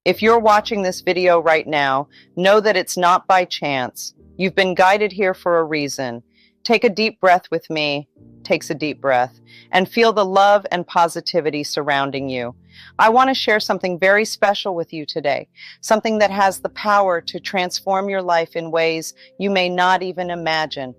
If you're watching this video right now, know that it's not by chance. You've been guided here for a reason. Take a deep breath with me, takes a deep breath, and feel the love and positivity surrounding you. I want to share something very special with you today, something that has the power to transform your life in ways you may not even imagine.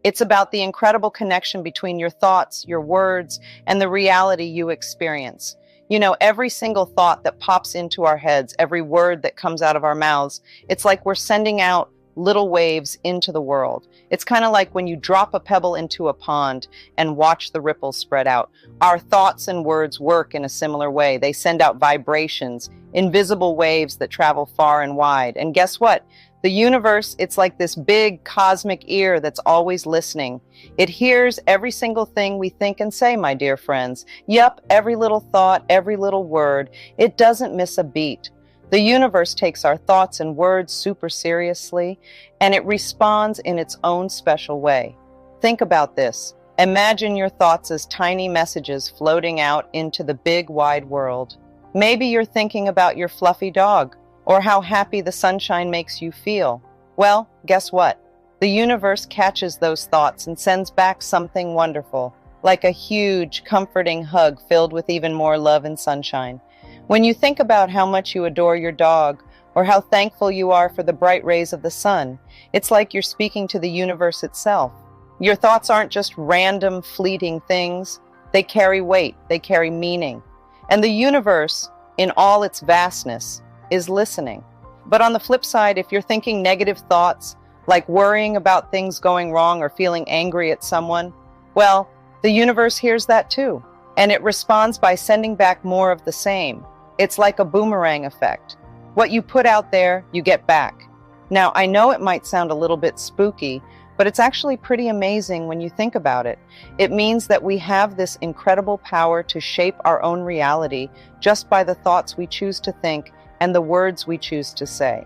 It's about the incredible connection between your thoughts, your words, and the reality you experience. You know, every single thought that pops into our heads, every word that comes out of our mouths, it's like we're sending out little waves into the world. It's kind of like when you drop a pebble into a pond and watch the ripples spread out. Our thoughts and words work in a similar way. They send out vibrations, invisible waves that travel far and wide. And guess what? The universe, it's like this big cosmic ear that's always listening. It hears every single thing we think and say, my dear friends. Yep, every little thought, every little word. It doesn't miss a beat. The universe takes our thoughts and words super seriously, and it responds in its own special way. Think about this. Imagine your thoughts as tiny messages floating out into the big wide world. Maybe you're thinking about your fluffy dog, or how happy the sunshine makes you feel. Well, guess what? The universe catches those thoughts and sends back something wonderful, like a huge, comforting hug filled with even more love and sunshine. When you think about how much you adore your dog, or how thankful you are for the bright rays of the sun, it's like you're speaking to the universe itself. Your thoughts aren't just random, fleeting things. They carry weight, they carry meaning. And the universe, in all its vastness, is listening. But on the flip side, if you're thinking negative thoughts, like worrying about things going wrong or feeling angry at someone, well, the universe hears that too, and it responds by sending back more of the same. It's like a boomerang effect. What you put out there, you get back. Now, I know it might sound a little bit spooky, but it's actually pretty amazing when you think about it. It means that we have this incredible power to shape our own reality just by the thoughts we choose to think and the words we choose to say.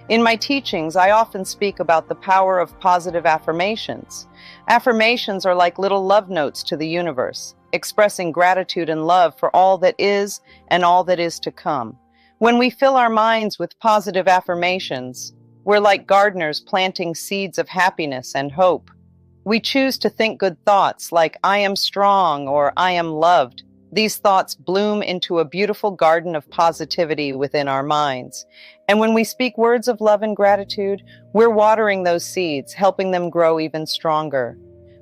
In my teachings, I often speak about the power of positive affirmations. Affirmations are like little love notes to the universe, expressing gratitude and love for all that is and all that is to come. When we fill our minds with positive affirmations, we're like gardeners planting seeds of happiness and hope. We choose to think good thoughts like I am strong or I am loved. These thoughts bloom into a beautiful garden of positivity within our minds. And when we speak words of love and gratitude, we're watering those seeds, helping them grow even stronger.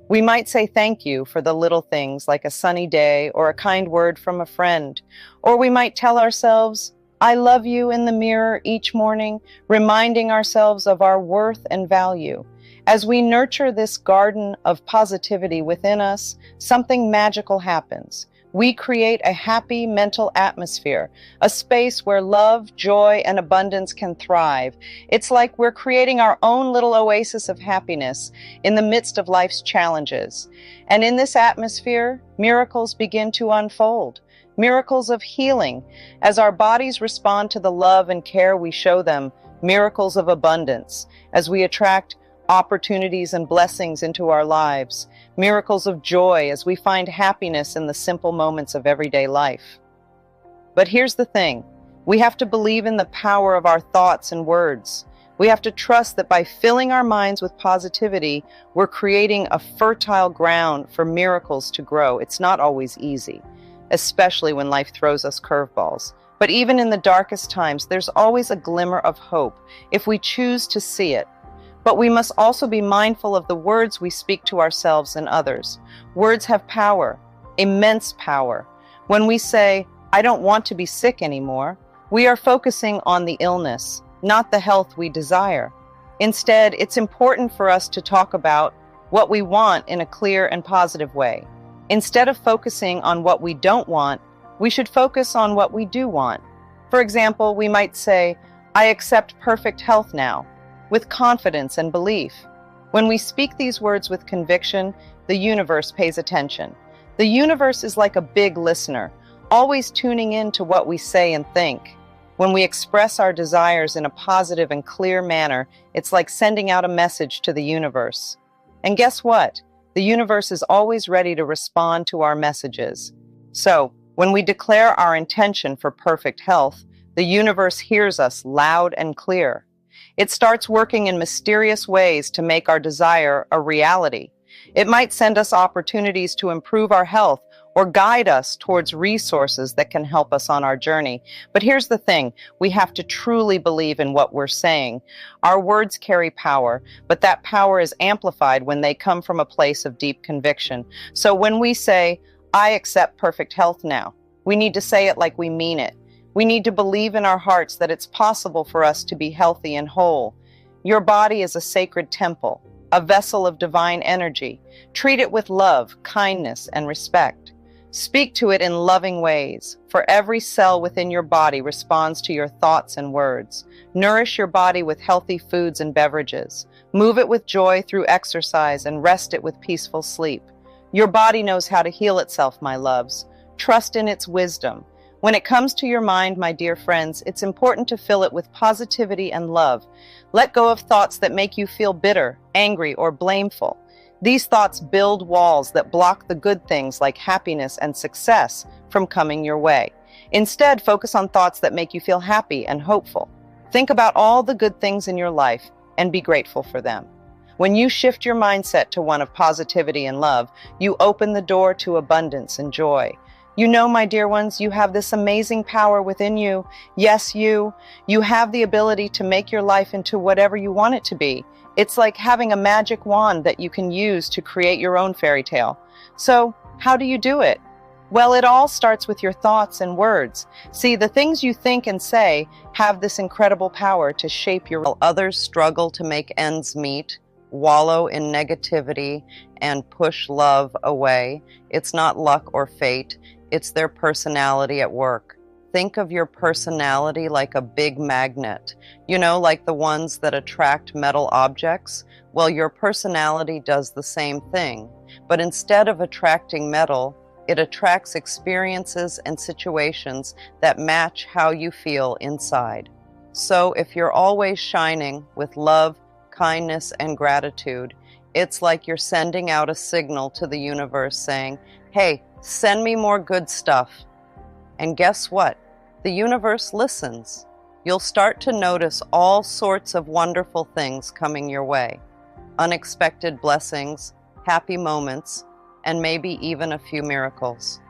We might say thank you for the little things like a sunny day or a kind word from a friend. Or we might tell ourselves, I love you in the mirror each morning, reminding ourselves of our worth and value. As we nurture this garden of positivity within us, something magical happens. We create a happy mental atmosphere, a space where love, joy, and abundance can thrive. It's like we're creating our own little oasis of happiness in the midst of life's challenges. And in this atmosphere, miracles begin to unfold. Miracles of healing, as our bodies respond to the love and care we show them. Miracles of abundance, as we attract opportunities and blessings into our lives. Miracles of joy as we find happiness in the simple moments of everyday life. But here's the thing. We have to believe in the power of our thoughts and words. We have to trust that by filling our minds with positivity, we're creating a fertile ground for miracles to grow. It's not always easy, especially when life throws us curveballs. But even in the darkest times, there's always a glimmer of hope if we choose to see it. But we must also be mindful of the words we speak to ourselves and others. Words have power, immense power. When we say, I don't want to be sick anymore, we are focusing on the illness, not the health we desire. Instead, it's important for us to talk about what we want in a clear and positive way. Instead of focusing on what we don't want, we should focus on what we do want. For example, we might say, I accept perfect health now, with confidence and belief. When we speak these words with conviction, the universe pays attention. The universe is like a big listener, always tuning in to what we say and think. When we express our desires in a positive and clear manner, it's like sending out a message to the universe. And guess what? The universe is always ready to respond to our messages. So, when we declare our intention for perfect health, The universe hears us loud and clear. It starts working in mysterious ways to make our desire a reality. It might send us opportunities to improve our health or guide us towards resources that can help us on our journey. But here's the thing, we have to truly believe in what we're saying. Our words carry power, but that power is amplified when they come from a place of deep conviction. So when we say, I accept perfect health now, we need to say it like we mean it. We need to believe in our hearts that it's possible for us to be healthy and whole. Your body is a sacred temple, a vessel of divine energy. Treat it with love, kindness, and respect. Speak to it in loving ways, for every cell within your body responds to your thoughts and words. Nourish your body with healthy foods and beverages. Move it with joy through exercise and rest it with peaceful sleep. Your body knows how to heal itself, my loves. Trust in its wisdom. When it comes to your mind, my dear friends, it's important to fill it with positivity and love. Let go of thoughts that make you feel bitter, angry, or blameful. These thoughts build walls that block the good things like happiness and success from coming your way. Instead, focus on thoughts that make you feel happy and hopeful. Think about all the good things in your life and be grateful for them. When you shift your mindset to one of positivity and love, you open the door to abundance and joy. You know, my dear ones, you have this amazing power within you. Yes, you have the ability to make your life into whatever you want it to be. It's like having a magic wand that you can use to create your own fairy tale. So, how do you do it? Well, it all starts with your thoughts and words. See, the things you think and say have this incredible power to shape your... While others struggle to make ends meet, wallow in negativity, and push love away, it's not luck or fate. It's their personality at work. Think of your personality like a big magnet. You know, like the ones that attract metal objects? Well, your personality does the same thing. But instead of attracting metal, it attracts experiences and situations that match how you feel inside. So if you're always shining with love, kindness, and gratitude, it's like you're sending out a signal to the universe saying, hey, send me more good stuff. And guess what? The universe listens. You'll start to notice all sorts of wonderful things coming your way. Unexpected blessings, happy moments, and maybe even a few miracles.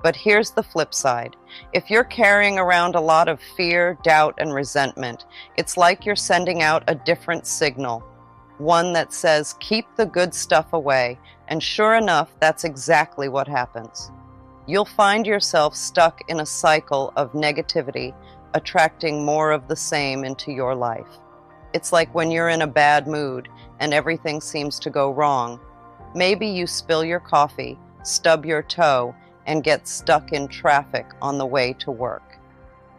But here's the flip side. If you're carrying around a lot of fear, doubt, and resentment, it's like you're sending out a different signal. One that says, keep the good stuff away. And sure enough, that's exactly what happens. You'll find yourself stuck in a cycle of negativity, attracting more of the same into your life. It's like when you're in a bad mood and everything seems to go wrong. Maybe you spill your coffee, stub your toe, and get stuck in traffic on the way to work.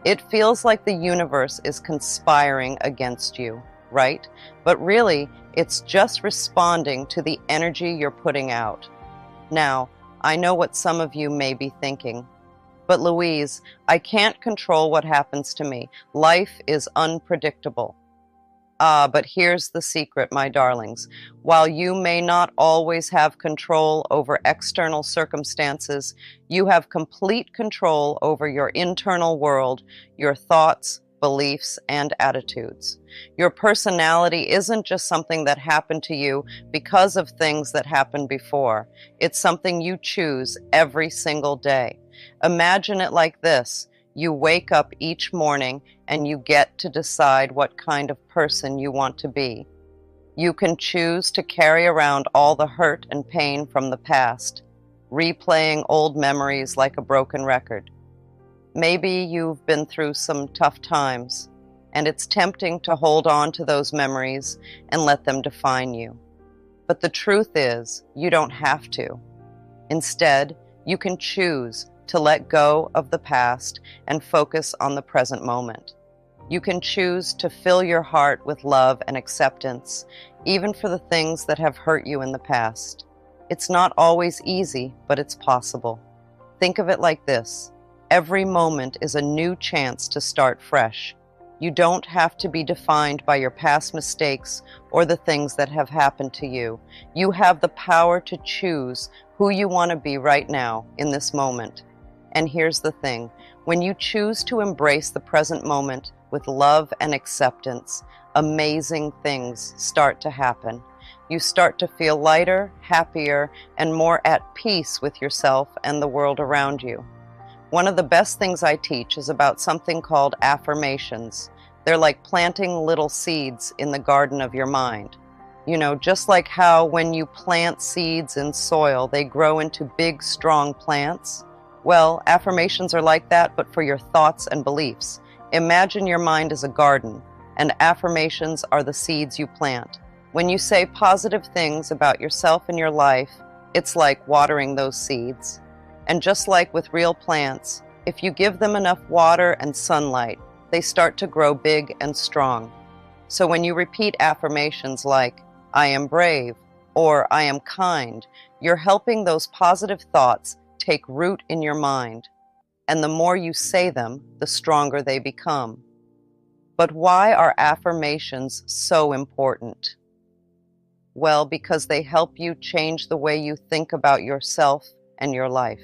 It feels like the universe is conspiring against you, right? But really, it's just responding to the energy you're putting out. Now, I know what some of you may be thinking, but Louise, I can't control what happens to me. Life is unpredictable. But here's the secret, my darlings. While you may not always have control over external circumstances, you have complete control over your internal world, your thoughts, beliefs, and attitudes. Your personality isn't just something that happened to you because of things that happened before. It's something you choose every single day. Imagine it like this. You wake up each morning and you get to decide what kind of person you want to be. You can choose to carry around all the hurt and pain from the past, replaying old memories like a broken record. Maybe you've been through some tough times, and it's tempting to hold on to those memories and let them define you. But the truth is, you don't have to. Instead, you can choose to let go of the past and focus on the present moment. You can choose to fill your heart with love and acceptance, even for the things that have hurt you in the past. It's not always easy, but it's possible. Think of it like this. Every moment is a new chance to start fresh. You don't have to be defined by your past mistakes or the things that have happened to you. You have the power to choose who you want to be right now in this moment. And here's the thing, When you choose to embrace the present moment with love and acceptance, amazing things start to happen. You start to feel lighter, happier, and more at peace with yourself and the world around you. One of the best things I teach is about something called affirmations. They're like planting little seeds in the garden of your mind. You know, just like how when you plant seeds in soil, they grow into big, strong plants. Well, affirmations are like that, but for your thoughts and beliefs. Imagine your mind as a garden, and affirmations are the seeds you plant. When you say positive things about yourself and your life, it's like watering those seeds. And just like with real plants, if you give them enough water and sunlight, they start to grow big and strong. So when you repeat affirmations like, I am brave, or I am kind, you're helping those positive thoughts take root in your mind. And the more you say them, the stronger they become. But why are affirmations so important? Well, because they help you change the way you think about yourself and your life.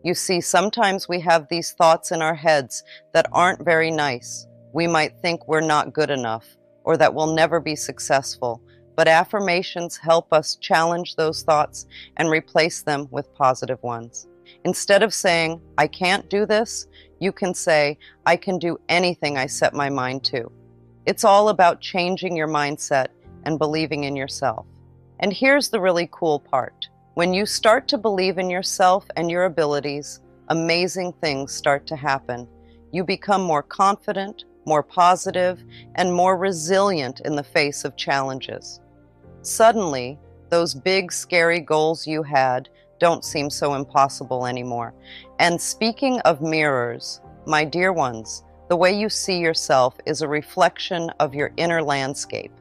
You see, sometimes we have these thoughts in our heads that aren't very nice. We might think we're not good enough, or that we'll never be successful. But affirmations help us challenge those thoughts and replace them with positive ones. Instead of saying, I can't do this, you can say, I can do anything I set my mind to. It's all about changing your mindset and believing in yourself. And here's the really cool part. When you start to believe in yourself and your abilities, amazing things start to happen. You become more confident, more positive, and more resilient in the face of challenges. Suddenly, those big, scary goals you had don't seem so impossible anymore. And speaking of mirrors, my dear ones, the way you see yourself is a reflection of your inner landscape.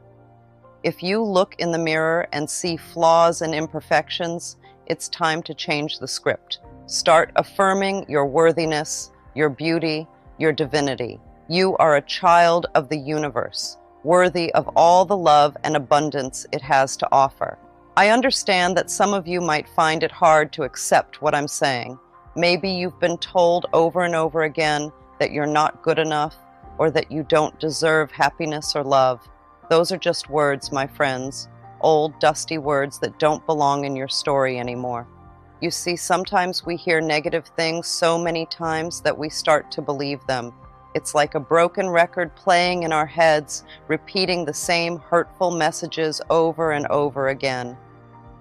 If you look in the mirror and see flaws and imperfections, it's time to change the script. Start affirming your worthiness, your beauty, your divinity. You are a child of the universe, worthy of all the love and abundance it has to offer. I understand that some of you might find it hard to accept what I'm saying. Maybe you've been told over and over again that you're not good enough, or that you don't deserve happiness or love. Those are just words, my friends, old, dusty words that don't belong in your story anymore. You see, sometimes we hear negative things so many times that we start to believe them. It's like a broken record playing in our heads, repeating the same hurtful messages over and over again.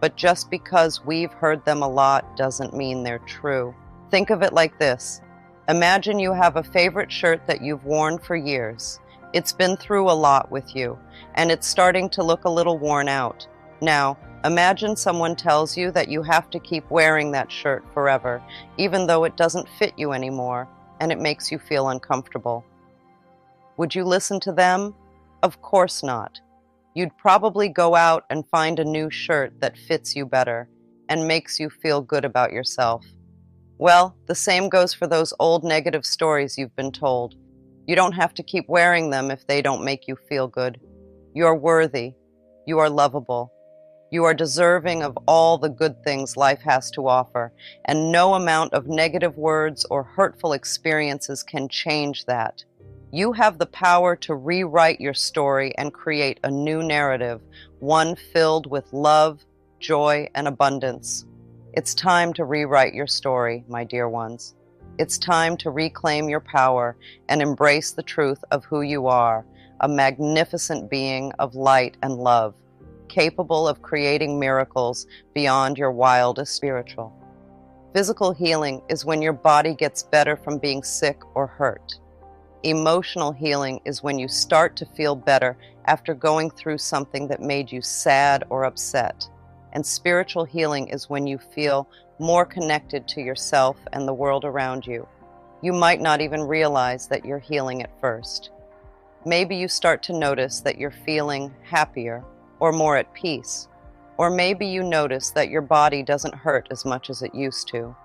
But just because we've heard them a lot doesn't mean they're true. Think of it like this. Imagine you have a favorite shirt that you've worn for years. It's been through a lot with you, and it's starting to look a little worn out. Now, imagine someone tells you that you have to keep wearing that shirt forever, even though it doesn't fit you anymore, and it makes you feel uncomfortable. Would you listen to them? Of course not. You'd probably go out and find a new shirt that fits you better and makes you feel good about yourself. Well, the same goes for those old negative stories you've been told. You don't have to keep wearing them if they don't make you feel good. You are worthy. You are lovable. You are deserving of all the good things life has to offer, and no amount of negative words or hurtful experiences can change that. You have the power to rewrite your story and create a new narrative, one filled with love, joy, and abundance. It's time to rewrite your story, my dear ones. It's time to reclaim your power and embrace the truth of who you are, a magnificent being of light and love, capable of creating miracles beyond your wildest spiritual. Physical healing is when your body gets better from being sick or hurt. Emotional healing is when you start to feel better after going through something that made you sad or upset. And spiritual healing is when you feel more connected to yourself and the world around you. You might not even realize that you're healing at first. Maybe you start to notice that you're feeling happier or more at peace. Or maybe you notice that your body doesn't hurt as much as it used to.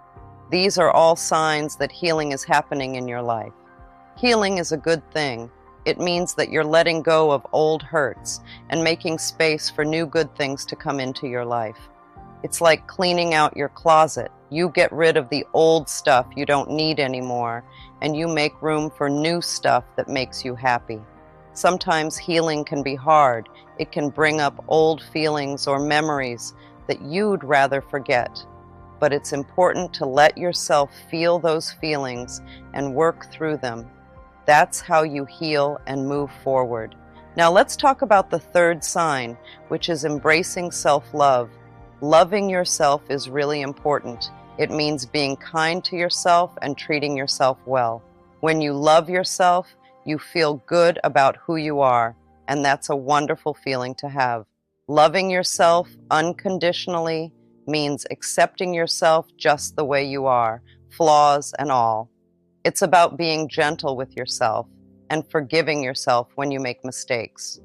These are all signs that healing is happening in your life. Healing is a good thing. It means that you're letting go of old hurts and making space for new good things to come into your life. It's like cleaning out your closet. You get rid of the old stuff you don't need anymore, and you make room for new stuff that makes you happy. Sometimes healing can be hard. It can bring up old feelings or memories that you'd rather forget. But it's important to let yourself feel those feelings and work through them. That's how you heal and move forward. Now let's talk about the third sign, which is embracing self-love. Loving yourself is really important. It means being kind to yourself and treating yourself well. When you love yourself, you feel good about who you are, and that's a wonderful feeling to have. Loving yourself unconditionally means accepting yourself just the way you are, flaws and all. It's about being gentle with yourself and forgiving yourself when you make mistakes.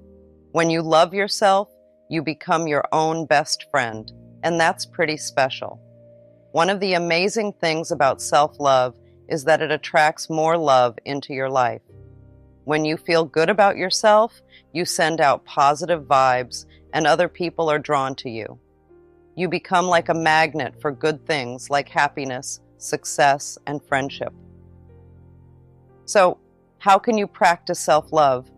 When you love yourself, you become your own best friend, and that's pretty special. One of the amazing things about self-love is that it attracts more love into your life. When you feel good about yourself, you send out positive vibes, and other people are drawn to you. You become like a magnet for good things like happiness, success, and friendship. So, how can you practice self-love?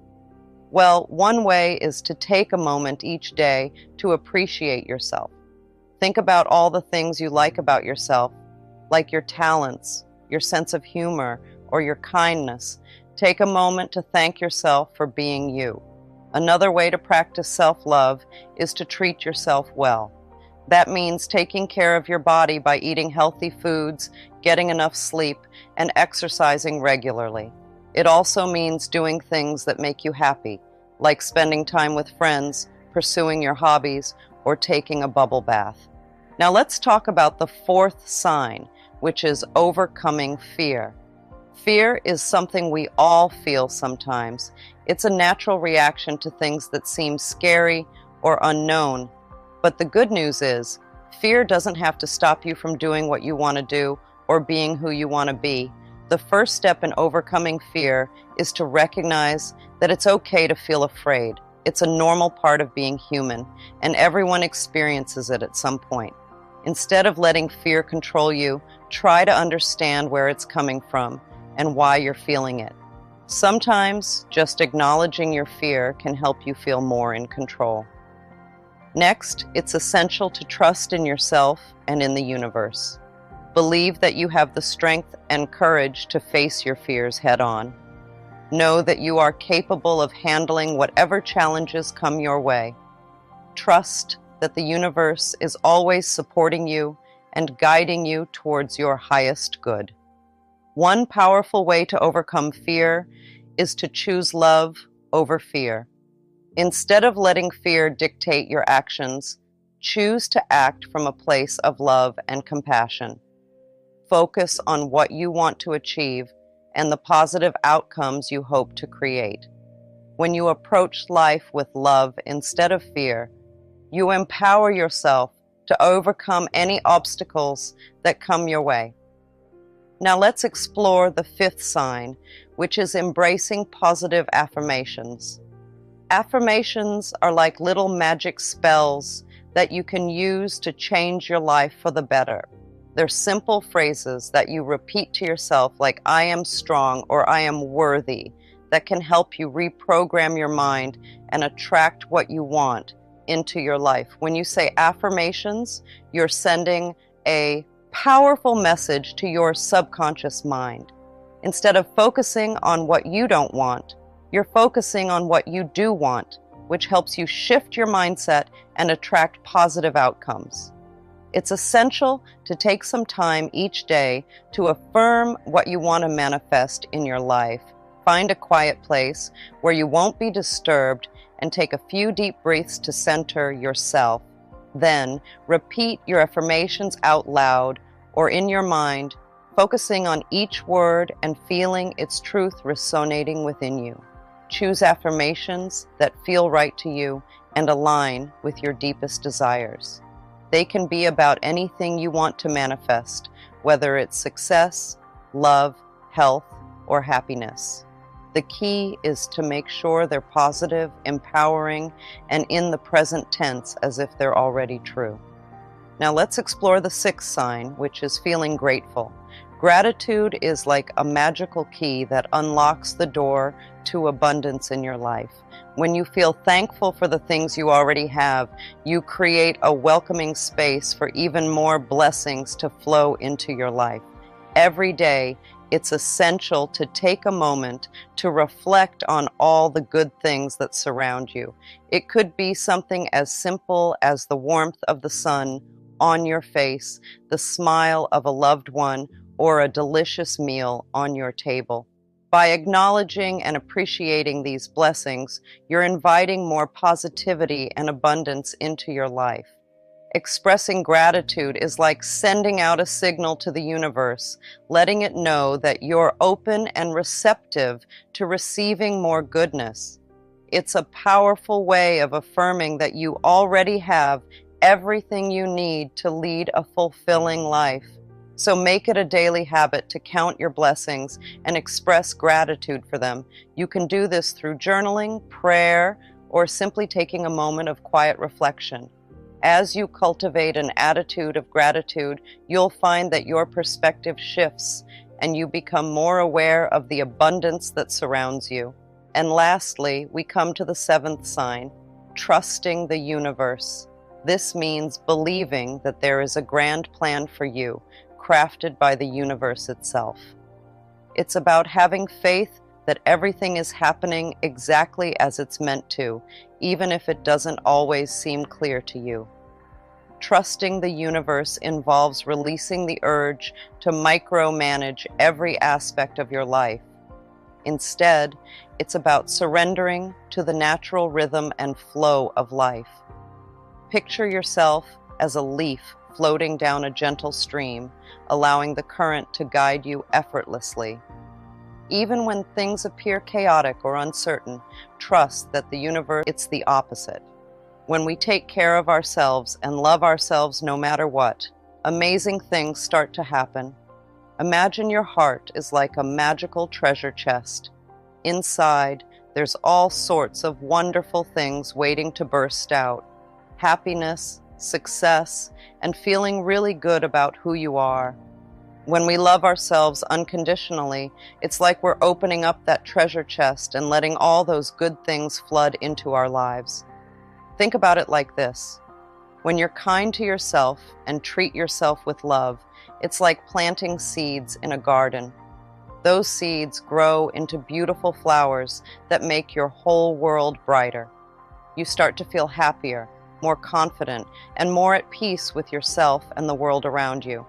Well, one way is to take a moment each day to appreciate yourself. Think about all the things you like about yourself, like your talents, your sense of humor, or your kindness. Take a moment to thank yourself for being you. Another way to practice self-love is to treat yourself well. That means taking care of your body by eating healthy foods, getting enough sleep, and exercising regularly. It also means doing things that make you happy, like spending time with friends, pursuing your hobbies, or taking a bubble bath. Now let's talk about the fourth sign, which is overcoming fear. Fear is something we all feel sometimes. It's a natural reaction to things that seem scary or unknown. But the good news is, fear doesn't have to stop you from doing what you want to do or being who you want to be. The first step in overcoming fear is to recognize that it's okay to feel afraid. It's a normal part of being human, and everyone experiences it at some point. Instead of letting fear control you, try to understand where it's coming from and why you're feeling it. Sometimes just acknowledging your fear can help you feel more in control. Next, it's essential to trust in yourself and in the universe. Believe that you have the strength and courage to face your fears head-on. Know that you are capable of handling whatever challenges come your way. Trust that the universe is always supporting you and guiding you towards your highest good. One powerful way to overcome fear is to choose love over fear. Instead of letting fear dictate your actions, choose to act from a place of love and compassion. Focus on what you want to achieve and the positive outcomes you hope to create. When you approach life with love instead of fear, you empower yourself to overcome any obstacles that come your way. Now let's explore the fifth sign, which is embracing positive affirmations. Affirmations are like little magic spells that you can use to change your life for the better. They're simple phrases that you repeat to yourself like "I am strong" or "I am worthy" that can help you reprogram your mind and attract what you want into your life. When you say affirmations, you're sending a powerful message to your subconscious mind. Instead of focusing on what you don't want, you're focusing on what you do want, which helps you shift your mindset and attract positive outcomes. It's essential to take some time each day to affirm what you want to manifest in your life. Find a quiet place where you won't be disturbed and take a few deep breaths to center yourself. Then repeat your affirmations out loud or in your mind, focusing on each word and feeling its truth resonating within you. Choose affirmations that feel right to you and align with your deepest desires. They can be about anything you want to manifest, whether it's success, love, health, or happiness. The key is to make sure they're positive, empowering, and in the present tense as if they're already true. Now let's explore the sixth sign, which is feeling grateful. Gratitude is like a magical key that unlocks the door to abundance in your life. When you feel thankful for the things you already have, you create a welcoming space for even more blessings to flow into your life. Every day, it's essential to take a moment to reflect on all the good things that surround you. It could be something as simple as the warmth of the sun on your face, the smile of a loved one, or a delicious meal on your table. By acknowledging and appreciating these blessings, you're inviting more positivity and abundance into your life. Expressing gratitude is like sending out a signal to the universe, letting it know that you're open and receptive to receiving more goodness. It's a powerful way of affirming that you already have everything you need to lead a fulfilling life. So make it a daily habit to count your blessings and express gratitude for them. You can do this through journaling, prayer, or simply taking a moment of quiet reflection. As you cultivate an attitude of gratitude, you'll find that your perspective shifts and you become more aware of the abundance that surrounds you. And lastly, we come to the seventh sign, trusting the universe. This means believing that there is a grand plan for you, crafted by the universe itself. It's about having faith that everything is happening exactly as it's meant to, even if it doesn't always seem clear to you. Trusting the universe involves releasing the urge to micromanage every aspect of your life. Instead, it's about surrendering to the natural rhythm and flow of life. Picture yourself as a leaf floating down a gentle stream, allowing the current to guide you effortlessly. Even when things appear chaotic or uncertain, trust that the universe, it's the opposite. When we take care of ourselves and love ourselves no matter what, amazing things start to happen. Imagine your heart is like a magical treasure chest. Inside, there's all sorts of wonderful things waiting to burst out. Happiness, success, and feeling really good about who you are. When we love ourselves unconditionally, it's like we're opening up that treasure chest and letting all those good things flood into our lives. Think about it like this. When you're kind to yourself and treat yourself with love, it's like planting seeds in a garden. Those seeds grow into beautiful flowers that make your whole world brighter. You start to feel happier, more confident, and more at peace with yourself and the world around you.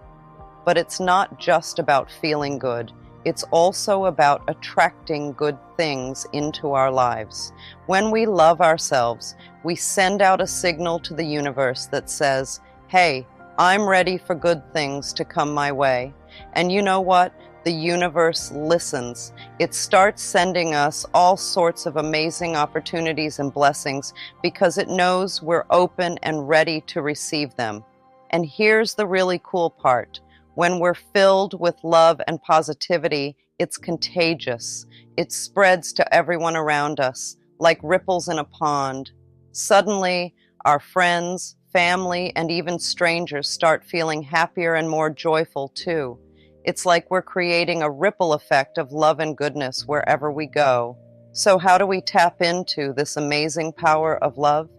But it's not just about feeling good. It's also about attracting good things into our lives. When we love ourselves, we send out a signal to the universe that says, hey, I'm ready for good things to come my way. And you know what? The universe listens. It starts sending us all sorts of amazing opportunities and blessings because it knows we're open and ready to receive them. And here's the really cool part. When we're filled with love and positivity, it's contagious. It spreads to everyone around us, like ripples in a pond. Suddenly, our friends, family, and even strangers start feeling happier and more joyful too. It's like we're creating a ripple effect of love and goodness wherever we go. So how do we tap into this amazing power of love?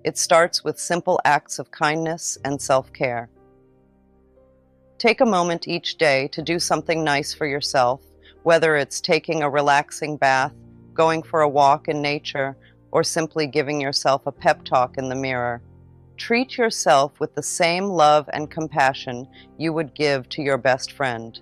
It starts with simple acts of kindness and self-care. Take a moment each day to do something nice for yourself, whether it's taking a relaxing bath, going for a walk in nature, or simply giving yourself a pep talk in the mirror. Treat yourself with the same love and compassion you would give to your best friend.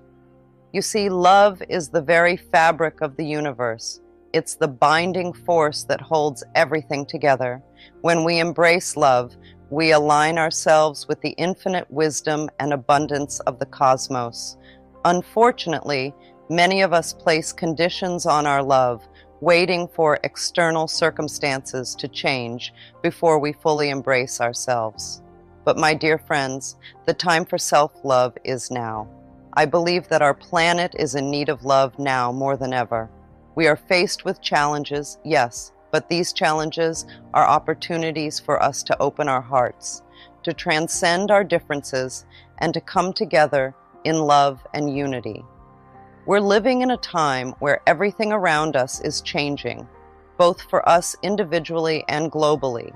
You see, love is the very fabric of the universe. It's the binding force that holds everything together. When we embrace love, we align ourselves with the infinite wisdom and abundance of the cosmos. Unfortunately, many of us place conditions on our love, waiting for external circumstances to change before we fully embrace ourselves. But my dear friends, the time for self-love is now. I believe that our planet is in need of love now more than ever. We are faced with challenges, yes, but these challenges are opportunities for us to open our hearts, to transcend our differences, and to come together in love and unity. We're living in a time where everything around us is changing, both for us individually and globally.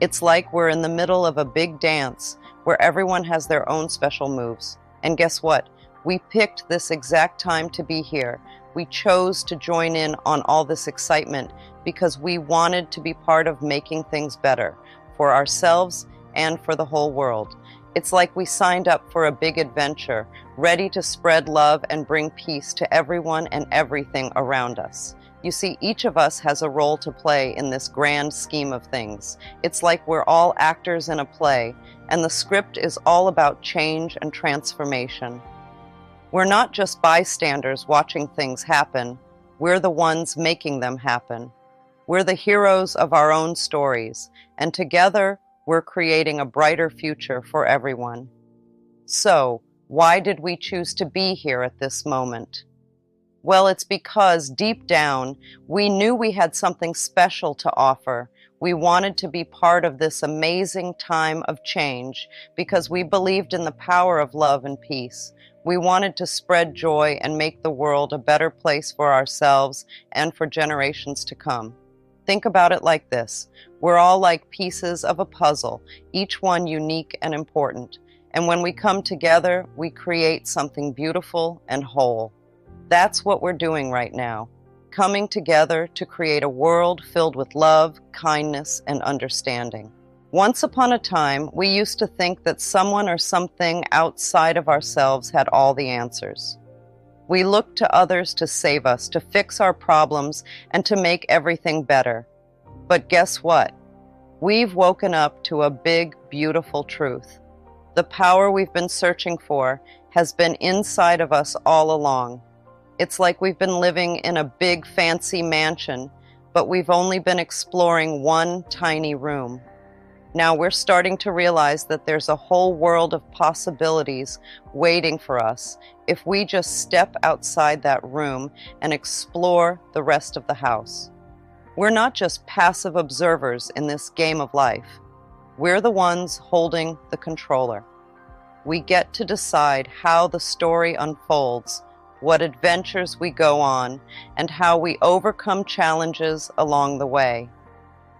It's like we're in the middle of a big dance where everyone has their own special moves. And guess what? We picked this exact time to be here. We chose to join in on all this excitement because we wanted to be part of making things better for ourselves and for the whole world. It's like we signed up for a big adventure, ready to spread love and bring peace to everyone and everything around us. You see, each of us has a role to play in this grand scheme of things. It's like we're all actors in a play, and the script is all about change and transformation. We're not just bystanders watching things happen. We're the ones making them happen. We're the heroes of our own stories, and together, we're creating a brighter future for everyone. So, why did we choose to be here at this moment? Well, it's because deep down, we knew we had something special to offer. We wanted to be part of this amazing time of change because we believed in the power of love and peace. We wanted to spread joy and make the world a better place for ourselves and for generations to come. Think about it like this. We're all like pieces of a puzzle, each one unique and important. And when we come together, we create something beautiful and whole. That's what we're doing right now, coming together to create a world filled with love, kindness, and understanding. Once upon a time, we used to think that someone or something outside of ourselves had all the answers. We looked to others to save us, to fix our problems, and to make everything better. But guess what? We've woken up to a big, beautiful truth. The power we've been searching for has been inside of us all along. It's like we've been living in a big, fancy mansion, but we've only been exploring one tiny room. Now we're starting to realize that there's a whole world of possibilities waiting for us if we just step outside that room and explore the rest of the house. We're not just passive observers in this game of life. We're the ones holding the controller. We get to decide how the story unfolds, what adventures we go on, and how we overcome challenges along the way.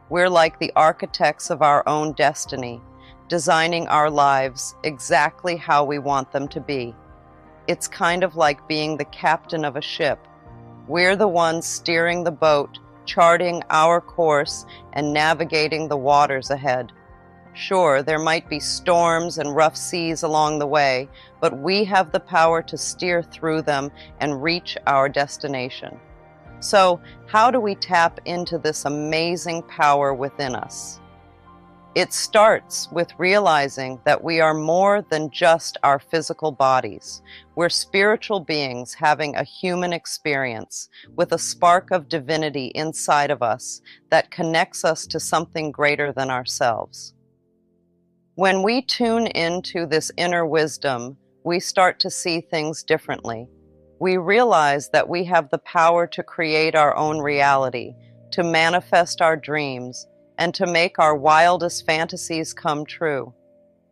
We're like the architects of our own destiny, designing our lives exactly how we want them to be. It's kind of like being the captain of a ship. We're the ones steering the boat, charting our course, and navigating the waters ahead. Sure, there might be storms and rough seas along the way, but we have the power to steer through them and reach our destination. So, how do we tap into this amazing power within us? It starts with realizing that we are more than just our physical bodies. We're spiritual beings having a human experience with a spark of divinity inside of us that connects us to something greater than ourselves. When we tune into this inner wisdom, we start to see things differently. We realize that we have the power to create our own reality, to manifest our dreams, and to make our wildest fantasies come true.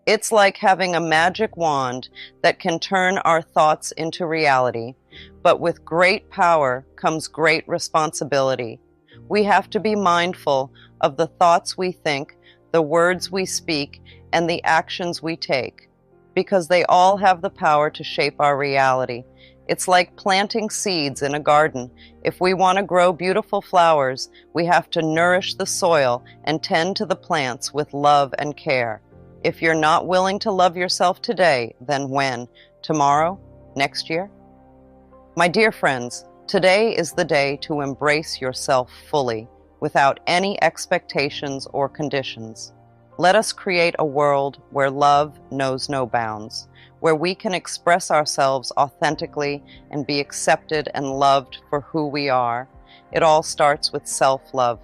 It's like having a magic wand that can turn our thoughts into reality, but with great power comes great responsibility. We have to be mindful of the thoughts we think, the words we speak, and the actions we take, because they all have the power to shape our reality. It's like planting seeds in a garden. If we want to grow beautiful flowers, we have to nourish the soil and tend to the plants with love and care. If you're not willing to love yourself today, then when? Tomorrow? Next year? My dear friends, today is the day to embrace yourself fully, without any expectations or conditions. Let us create a world where love knows no bounds, where we can express ourselves authentically and be accepted and loved for who we are. It all starts with self-love.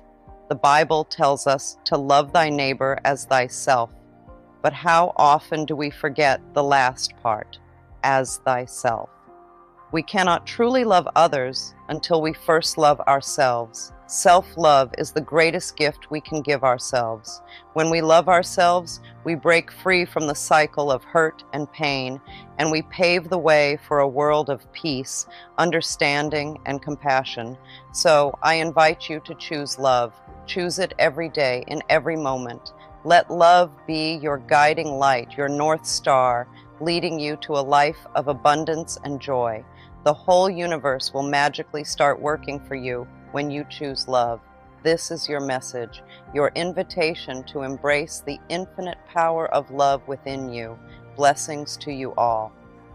The Bible tells us to love thy neighbor as thyself. But how often do we forget the last part, as thyself? We cannot truly love others until we first love ourselves. Self-love is the greatest gift we can give ourselves. When we love ourselves, we break free from the cycle of hurt and pain, and we pave the way for a world of peace, understanding, and compassion. So I invite you to choose love. Choose it every day, in every moment. Let love be your guiding light, your North Star, leading you to a life of abundance and joy. The whole universe will magically start working for you when you choose love. This is your message, your invitation to embrace the infinite power of love within you. Blessings to you all.